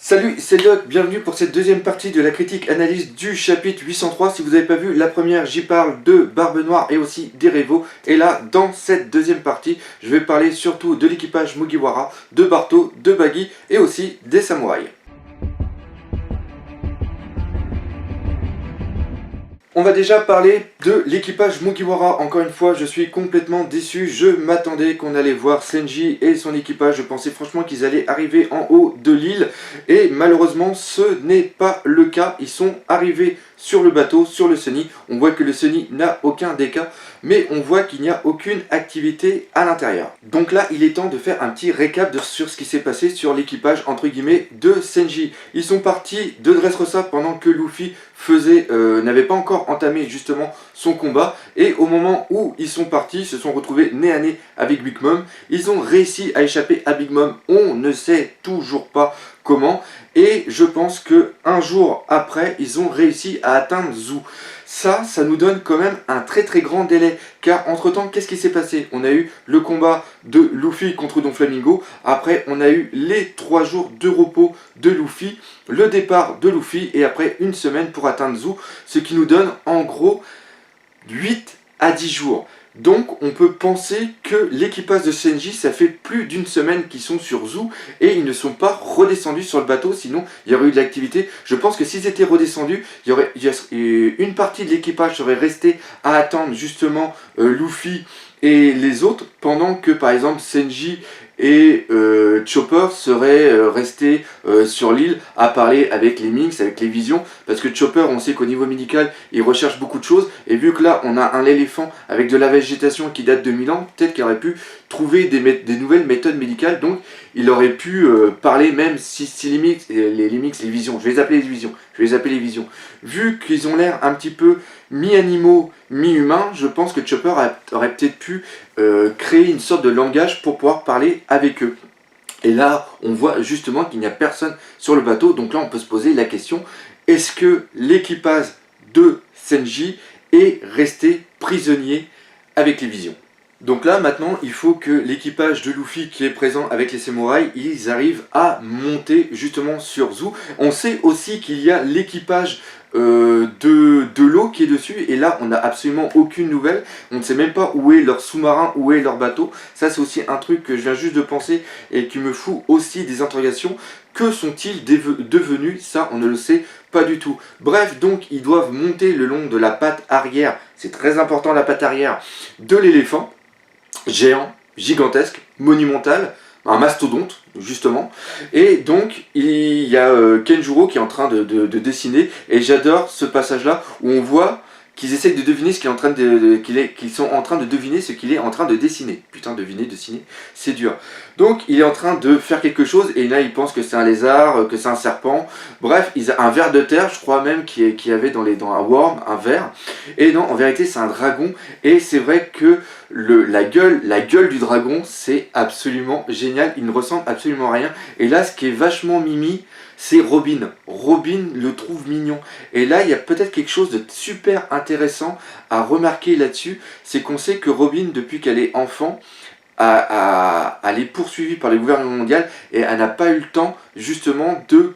Salut, c'est Doc, bienvenue pour cette deuxième partie de la critique analyse du chapitre 803. Si vous n'avez pas vu la première, j'y parle de Barbe Noire et aussi des Revos. Et là, dans cette deuxième partie, je vais parler surtout de l'équipage Mugiwara, de Barto, de Buggy et aussi des samouraïs. On va déjà parler de l'équipage Mugiwara. Encore une fois, je suis complètement déçu. Je m'attendais qu'on allait voir Senji et son équipage. Je pensais franchement qu'ils allaient arriver en haut de l'île. Et malheureusement, ce n'est pas le cas. Ils sont arrivés sur le bateau, sur le Sunny. On voit que le Sunny n'a aucun dégât, mais on voit qu'il n'y a aucune activité à l'intérieur. Donc là, il est temps de faire un petit récap sur ce qui s'est passé sur l'équipage, entre guillemets, de Senji. Ils sont partis de Dressrosa pendant que Luffy n'avait pas encore entamé justement son combat, et au moment où ils sont partis, ils se sont retrouvés nez à nez avec Big Mom. Ils ont réussi à échapper à Big Mom, on ne sait toujours pas comment, et je pense que un jour après, ils ont réussi à atteindre Zou. Ça nous donne quand même un très grand délai, car entre temps, qu'est-ce qui s'est passé? On a eu le combat de Luffy contre Don Flamingo, après on a eu les 3 jours de repos de Luffy, le départ de Luffy, et après une semaine pour atteindre Zou, ce qui nous donne en gros 8 à 10 jours. Donc on peut penser que l'équipage de Senji, ça fait plus d'une semaine qu'ils sont sur Zou et ils ne sont pas redescendus sur le bateau, sinon il y aurait eu de l'activité. Je pense que s'ils étaient redescendus, une partie de l'équipage serait restée à attendre justement Luffy et les autres, pendant que par exemple Senji et Chopper seraient restés sur l'île à parler avec les Minx, avec les visions, parce que Chopper, on sait qu'au niveau médical, il recherche beaucoup de choses, et vu que là, on a un éléphant avec de la végétation qui date de 1000 ans, peut-être qu'il aurait pu trouver des nouvelles méthodes médicales, donc il aurait pu parler même si les Minx, les visions, je vais les appeler les visions, vu qu'ils ont l'air un petit peu mi-animaux, mi-humains, je pense que Chopper aurait peut-être pu créer une sorte de langage pour pouvoir parler avec eux. Et là, on voit justement qu'il n'y a personne sur le bateau, donc là on peut se poser la question, est-ce que l'équipage de Senji est resté prisonnier avec les visions? Donc là maintenant il faut que l'équipage de Luffy qui est présent avec les samouraïs, ils arrivent à monter justement sur Zou. On sait aussi qu'il y a l'équipage de l'eau qui est dessus, et là on n'a absolument aucune nouvelle, on ne sait même pas où est leur sous-marin, où est leur bateau. Ça c'est aussi un truc que je viens juste de penser et qui me fout aussi des interrogations. Que sont-ils devenus? Ça on ne le sait pas du tout. Bref, donc ils doivent monter le long de la patte arrière, c'est très important la patte arrière, de l'éléphant, géant, gigantesque, monumental, un mastodonte justement, et donc il y a Kenjuro qui est en train de dessiner, et j'adore ce passage là où on voit qu'ils essayent de deviner ce qu'il est en train qu'ils sont en train de deviner ce qu'il est en train de dessiner. Putain, dessiner, c'est dur. Donc il est en train de faire quelque chose, et là il pense que c'est un lézard, que c'est un serpent. Bref, un ver de terre, je crois même qu'il y avait dans un worm, un ver. Et non, en vérité c'est un dragon, et c'est vrai que la gueule du dragon, c'est absolument génial. Il ne ressemble absolument à rien. Et là, ce qui est vachement mimi, c'est Robin. Robin le trouve mignon. Et là, il y a peut-être quelque chose de super intéressant à remarquer là-dessus. C'est qu'on sait que Robin, depuis qu'elle est enfant, elle est poursuivie par le gouvernement mondial, et elle n'a pas eu le temps justement de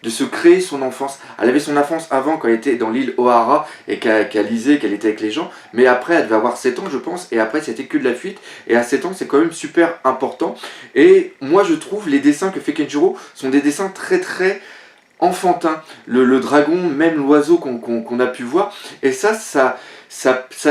se créer son enfance. Elle avait son enfance avant, quand elle était dans l'île Ohara et qu'elle lisait, qu'elle était avec les gens, mais après elle devait avoir 7 ans je pense, et après c'était que de la fuite, et à 7 ans c'est quand même super important. Et moi je trouve les dessins que fait Kenjuro sont des dessins très enfantins. Le dragon, même l'oiseau qu'on a pu voir, et ça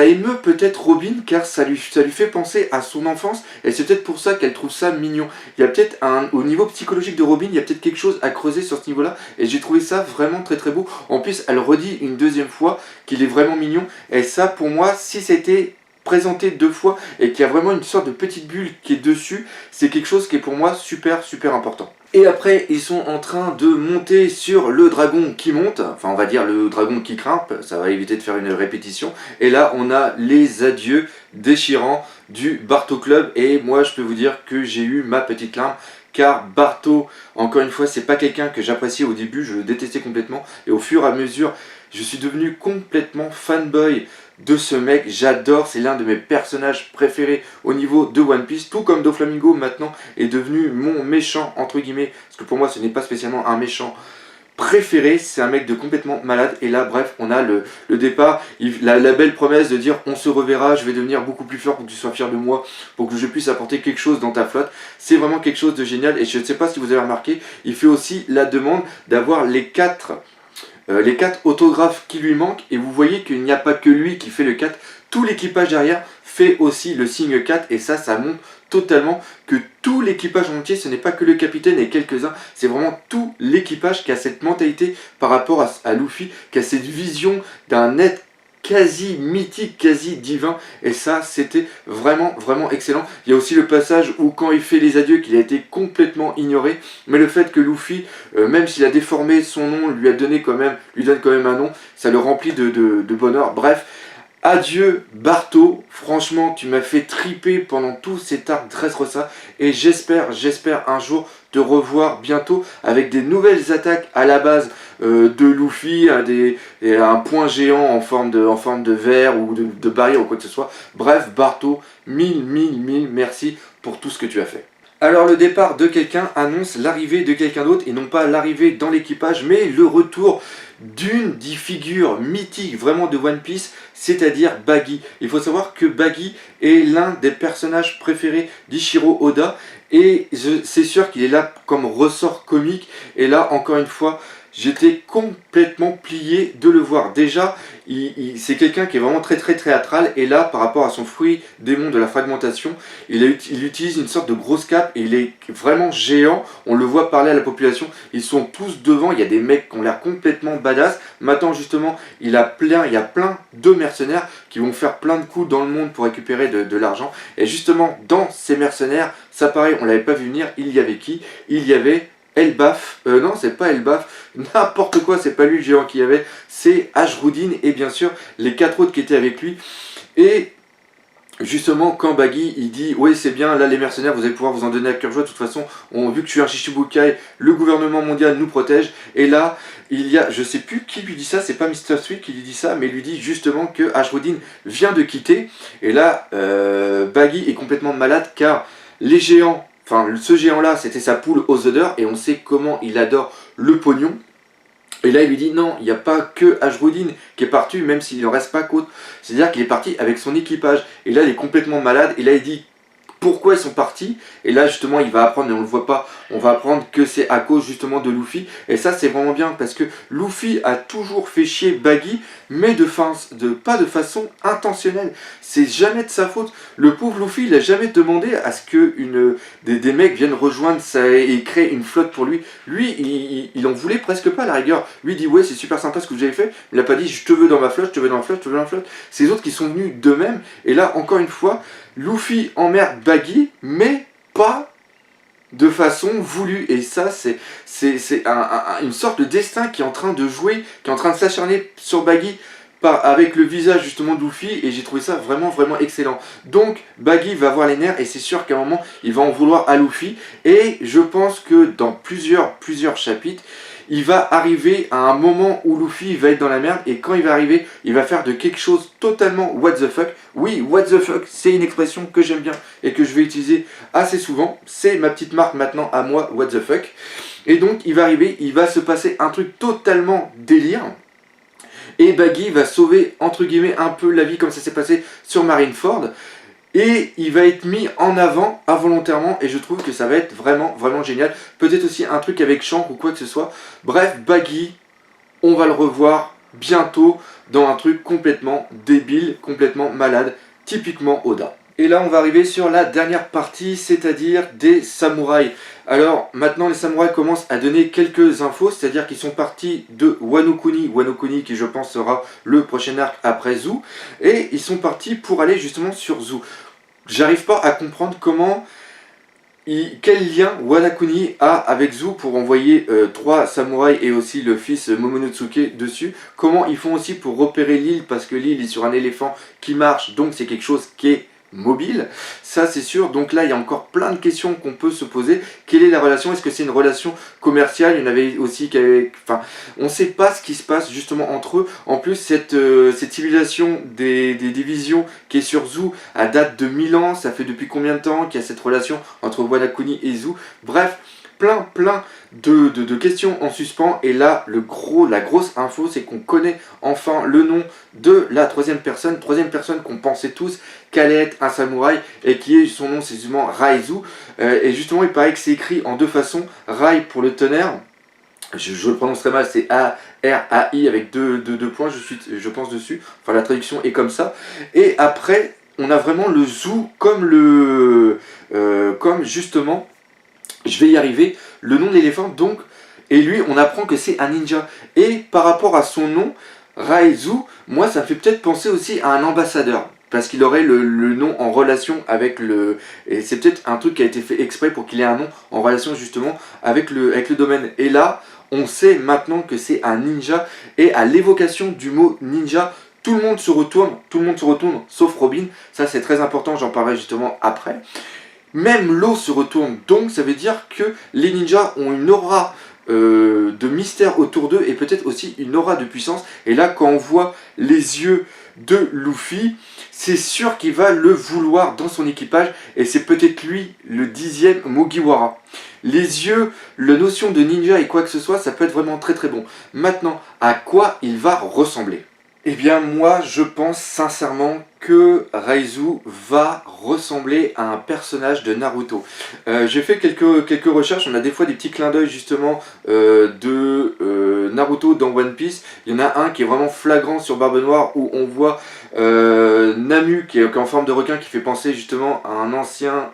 émeut peut-être Robin, car ça lui fait penser à son enfance, et c'est peut-être pour ça qu'elle trouve ça mignon. Il y a peut-être au niveau psychologique de Robin, il y a peut-être quelque chose à creuser sur ce niveau-là, et j'ai trouvé ça vraiment très beau. En plus, elle redit une deuxième fois qu'il est vraiment mignon, et ça pour moi, si c'était présenté 2 fois, et qu'il y a vraiment une sorte de petite bulle qui est dessus, c'est quelque chose qui est pour moi super important. Et après, ils sont en train de monter sur le dragon qui monte, enfin on va dire le dragon qui grimpe, ça va éviter de faire une répétition. Et là, on a les adieux déchirants du Barto Club, et moi je peux vous dire que j'ai eu ma petite larme, car Barto, encore une fois, c'est pas quelqu'un que j'appréciais au début, je le détestais complètement, et au fur et à mesure, je suis devenu complètement fanboy de ce mec, j'adore, c'est l'un de mes personnages préférés au niveau de One Piece, tout comme Doflamingo maintenant est devenu mon méchant entre guillemets, parce que pour moi ce n'est pas spécialement un méchant préféré, c'est un mec de complètement malade. Et là bref, on a le départ, la belle promesse de dire on se reverra, je vais devenir beaucoup plus fort pour que tu sois fier de moi, pour que je puisse apporter quelque chose dans ta flotte. C'est vraiment quelque chose de génial. Et je ne sais pas si vous avez remarqué, il fait aussi la demande d'avoir les quatre autographes qui lui manquent, et vous voyez qu'il n'y a pas que lui qui fait le 4, tout l'équipage derrière fait aussi le signe 4, et ça montre totalement que tout l'équipage entier, ce n'est pas que le capitaine et quelques-uns, c'est vraiment tout l'équipage qui a cette mentalité par rapport à Luffy, qui a cette vision d'un être quasi mythique, quasi divin, et ça c'était vraiment vraiment excellent. Il y a aussi le passage où quand il fait les adieux, qu'il a été complètement ignoré, mais le fait que Luffy, même s'il a déformé son nom, lui donne quand même un nom, ça le remplit de bonheur. Bref, adieu Barto, franchement tu m'as fait triper pendant tout cet arc Dressrosa, et j'espère un jour te revoir bientôt avec des nouvelles attaques à la base de Luffy, un point géant en forme de verre ou de barrière ou quoi que ce soit. Bref Barto, mille merci pour tout ce que tu as fait. Alors le départ de quelqu'un annonce l'arrivée de quelqu'un d'autre, et non pas l'arrivée dans l'équipage, mais le retour d'une des figures mythiques vraiment de One Piece, c'est-à-dire Baggy. Il faut savoir que Baggy est l'un des personnages préférés d'Ichiro Oda, et c'est sûr qu'il est là comme ressort comique, et là encore une fois, j'étais complètement plié de le voir. Déjà, c'est quelqu'un qui est vraiment très théâtral, et là, par rapport à son fruit démon de la fragmentation, il utilise une sorte de grosse cape, et il est vraiment géant, on le voit parler à la population, ils sont tous devant, il y a des mecs qui ont l'air complètement badass. Maintenant justement, il y a plein de mercenaires qui vont faire plein de coups dans le monde pour récupérer de l'argent, et justement, dans ces mercenaires, ça pareil, on l'avait pas vu venir, il y avait qui? Il y avait Elbaf, non c'est pas Elbaf, n'importe quoi, c'est pas lui le géant qu'il y avait, c'est Ashruddin, et bien sûr les 4 autres qui étaient avec lui. Et justement quand Baggy il dit oui c'est bien, là les mercenaires vous allez pouvoir vous en donner à cœur joie, de toute façon vu que tu es un Shichibukai, le gouvernement mondial nous protège. Et là il y a, je sais plus qui lui dit ça, c'est pas Mr. Sweet qui lui dit ça, mais il lui dit justement que Ashruddin vient de quitter. Et là Baggy est complètement malade, car les géants, enfin, ce géant-là, c'était sa poule aux odeurs, et on sait comment il adore le pognon. Et là, il lui dit non, il n'y a pas que Ashruddin qui est parti, même s'il ne reste pas qu'autre. C'est-à-dire qu'il est parti avec son équipage. Et là, il est complètement malade. Et là, il dit pourquoi ils sont partis. Et là, justement, il va apprendre, et on ne le voit pas, on va apprendre que c'est à cause justement de Luffy. Et ça, c'est vraiment bien, parce que Luffy a toujours fait chier Baggy, mais pas de façon intentionnelle. C'est jamais de sa faute. Le pauvre Luffy, il n'a jamais demandé à ce que des mecs viennent rejoindre et créer une flotte pour lui. Lui, il en voulait presque pas à la rigueur. Lui, il dit ouais, c'est super sympa ce que vous avez fait. Il n'a pas dit je te veux dans ma flotte, je te veux dans ma flotte, je te veux dans ma flotte. C'est les autres qui sont venus d'eux-mêmes. Et là, encore une fois, Luffy emmerde Baggy, mais pas de façon voulue. Et ça, c'est une sorte de destin qui est en train de jouer, qui est en train de s'acharner sur Baggy avec le visage justement de Luffy, et j'ai trouvé ça vraiment excellent. Donc Baggy va avoir les nerfs, et c'est sûr qu'à un moment il va en vouloir à Luffy, et je pense que dans plusieurs chapitres, il va arriver à un moment où Luffy va être dans la merde, et quand il va arriver, il va faire de quelque chose totalement what the fuck. Oui, what the fuck, c'est une expression que j'aime bien et que je vais utiliser assez souvent. C'est ma petite marque maintenant à moi, what the fuck. Et donc il va arriver, il va se passer un truc totalement délire, et Baggy va sauver entre guillemets un peu la vie, comme ça s'est passé sur Marineford. Et il va être mis en avant involontairement, et je trouve que ça va être vraiment génial. Peut-être aussi un truc avec Shanks ou quoi que ce soit. Bref, Baggy, on va le revoir bientôt dans un truc complètement débile, complètement malade, typiquement Oda. Et là, on va arriver sur la dernière partie, c'est-à-dire des samouraïs. Alors, maintenant, les samouraïs commencent à donner quelques infos, c'est-à-dire qu'ils sont partis de Wano Kuni qui, je pense, sera le prochain arc après Zou, et ils sont partis pour aller justement sur Zou. J'arrive pas à comprendre quel lien Wano Kuni a avec Zou pour envoyer 3 samouraïs et aussi le fils Momonosuke dessus. Comment ils font aussi pour repérer l'île, parce que l'île est sur un éléphant qui marche, donc c'est quelque chose qui est mobile, ça c'est sûr. Donc là il y a encore plein de questions qu'on peut se poser. Quelle est la relation? Est-ce que c'est une relation commerciale? Il y en avait aussi qui avaient... Enfin, on ne sait pas ce qui se passe justement entre eux. En plus cette civilisation des divisions qui est sur Zou, à date de 1000 ans, ça fait depuis combien de temps qu'il y a cette relation entre Wano Kuni et Zou? Bref, plein de questions en suspens. Et là, la grosse info, c'est qu'on connaît enfin le nom de la troisième personne qu'on pensait tous qu'allait être un samouraï, et qui est, son nom c'est justement Raizu. Et justement, il paraît que c'est écrit en deux façons. Rai pour le tonnerre, je le prononce très mal, c'est A-R-A-I avec deux points, je pense dessus. Enfin, la traduction est comme ça. Et après, on a vraiment le Zou comme comme justement, je vais y arriver, le nom de l'éléphant. Donc, et lui, on apprend que c'est un ninja. Et par rapport à son nom, Raizu, moi, ça me fait peut-être penser aussi à un ambassadeur. Parce qu'il aurait le nom en relation avec le... Et c'est peut-être un truc qui a été fait exprès pour qu'il ait un nom en relation justement avec le domaine. Et là, on sait maintenant que c'est un ninja. Et à l'évocation du mot ninja, tout le monde se retourne, sauf Robin. Ça, c'est très important, j'en parlerai justement après. Même l'eau se retourne, donc ça veut dire que les ninjas ont une aura de mystère autour d'eux, et peut-être aussi une aura de puissance. Et là, quand on voit les yeux de Luffy, c'est sûr qu'il va le vouloir dans son équipage, et c'est peut-être lui le 10e Mugiwara. Les yeux, la notion de ninja et quoi que ce soit, ça peut être vraiment très bon. Maintenant, à quoi il va ressembler? Eh bien moi je pense sincèrement que Raizu va ressembler à un personnage de Naruto. J'ai fait quelques recherches, on a des fois des petits clins d'œil justement de Naruto dans One Piece. Il y en a un qui est vraiment flagrant sur Barbe Noire, où on voit Namu qui est en forme de requin, qui fait penser justement à un ancien...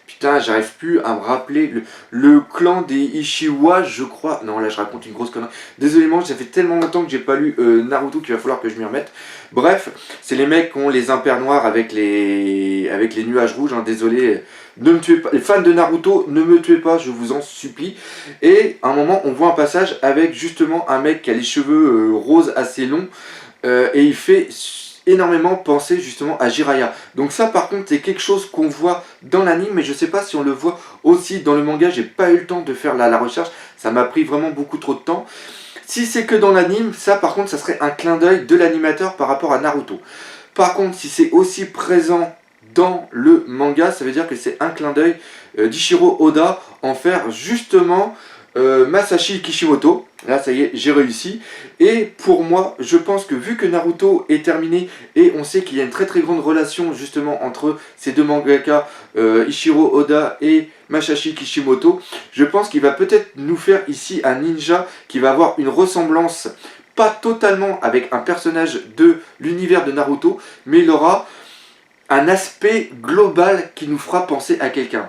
Putain, j'arrive plus à me rappeler le clan des Ishiwa, je crois. Non, là, je raconte une grosse connerie. Désolé, moi, ça fait tellement longtemps que j'ai pas lu Naruto qu'il va falloir que je m'y remette. Bref, c'est les mecs qui ont les impairs noirs avec les nuages rouges. Hein. Désolé, ne me tuez pas. Les fans de Naruto, ne me tuez pas, je vous en supplie. Et à un moment, on voit un passage avec justement un mec qui a les cheveux roses assez longs. Et il fait énormément penser justement à Jiraiya. Donc ça par contre c'est quelque chose qu'on voit dans l'anime, mais je sais pas si on le voit aussi dans le manga. J'ai pas eu le temps de faire la recherche, ça m'a pris vraiment beaucoup trop de temps. Si c'est que dans l'anime, ça par contre ça serait un clin d'œil de l'animateur par rapport à Naruto. Par contre si c'est aussi présent dans le manga, ça veut dire que c'est un clin d'œil d'Ichiro Oda en faire justement Masashi Kishimoto. Là ça y est, j'ai réussi. Et pour moi, je pense que vu que Naruto est terminé, et on sait qu'il y a une très grande relation justement entre ces deux mangaka, Ichiro Oda et Masashi Kishimoto, je pense qu'il va peut-être nous faire ici un ninja qui va avoir une ressemblance, pas totalement avec un personnage de l'univers de Naruto, mais il aura un aspect global qui nous fera penser à quelqu'un.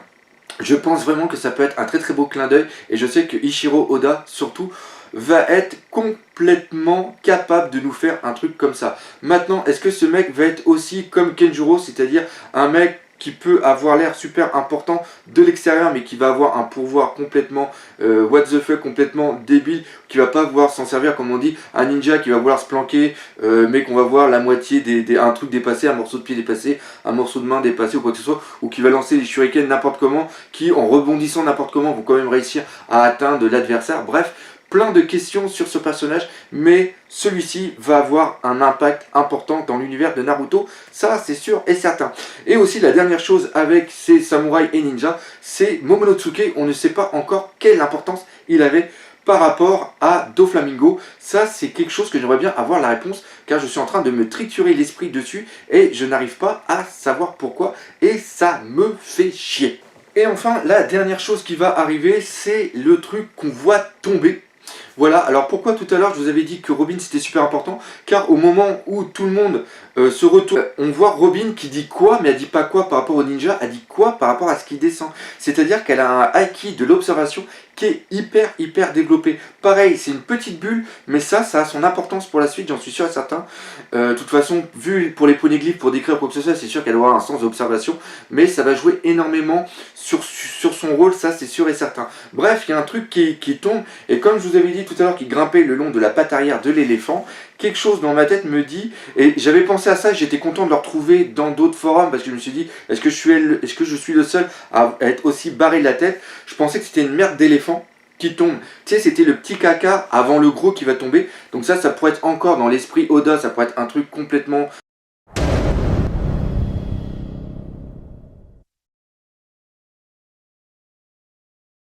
Je pense vraiment que ça peut être un très beau clin d'œil, et je sais que Ichiro Oda surtout va être complètement capable de nous faire un truc comme ça. Maintenant, est-ce que ce mec va être aussi comme Kenjuro, c'est-à-dire un mec qui peut avoir l'air super important de l'extérieur, mais qui va avoir un pouvoir complètement what the fuck, complètement débile, qui va pas vouloir s'en servir, comme on dit, un ninja qui va vouloir se planquer, mais qu'on va voir la moitié un truc dépassé, un morceau de pied dépassé, un morceau de main dépassé ou quoi que ce soit, ou qui va lancer les shurikens n'importe comment, qui en rebondissant n'importe comment vont quand même réussir à atteindre l'adversaire. Bref, plein de questions sur ce personnage, mais celui-ci va avoir un impact important dans l'univers de Naruto, ça c'est sûr et certain. Et aussi la dernière chose avec ces samouraïs et ninjas, c'est Momonosuke. On ne sait pas encore quelle importance il avait par rapport à Doflamingo. Ça c'est quelque chose que j'aimerais bien avoir la réponse, car je suis en train de me triturer l'esprit dessus et je n'arrive pas à savoir pourquoi, et ça me fait chier. Et enfin, la dernière chose qui va arriver, c'est le truc qu'on voit tomber. Voilà, alors pourquoi tout à l'heure je vous avais dit que Robin c'était super important? Car au moment où tout le monde se retourne, on voit Robin qui dit quoi, mais elle dit pas quoi par rapport au ninja, elle dit quoi par rapport à ce qui descend. C'est-à-dire qu'elle a un Aiki de l'observation qui est hyper développé. Pareil, c'est une petite bulle, mais ça a son importance pour la suite, j'en suis sûr et certain. De toute façon, vu pour les poneglyphes, pour décrire quoi que ce soit, c'est sûr qu'elle aura un sens d'observation, mais ça va jouer énormément sur son rôle, ça c'est sûr et certain. Bref, il y a un truc qui tombe, et comme je vous avais dit tout à l'heure, qui grimpait le long de la patte arrière de l'éléphant, quelque chose dans ma tête me dit, et j'avais pensé à ça, j'étais content de le retrouver dans d'autres forums parce que je me suis dit, est-ce que je suis le seul à être aussi barré de la tête? Je pensais que c'était une merde d'éléphant qui tombe. Tu sais, c'était le petit caca avant le gros qui va tomber. Donc ça pourrait être encore dans l'esprit Oda, ça pourrait être un truc complètement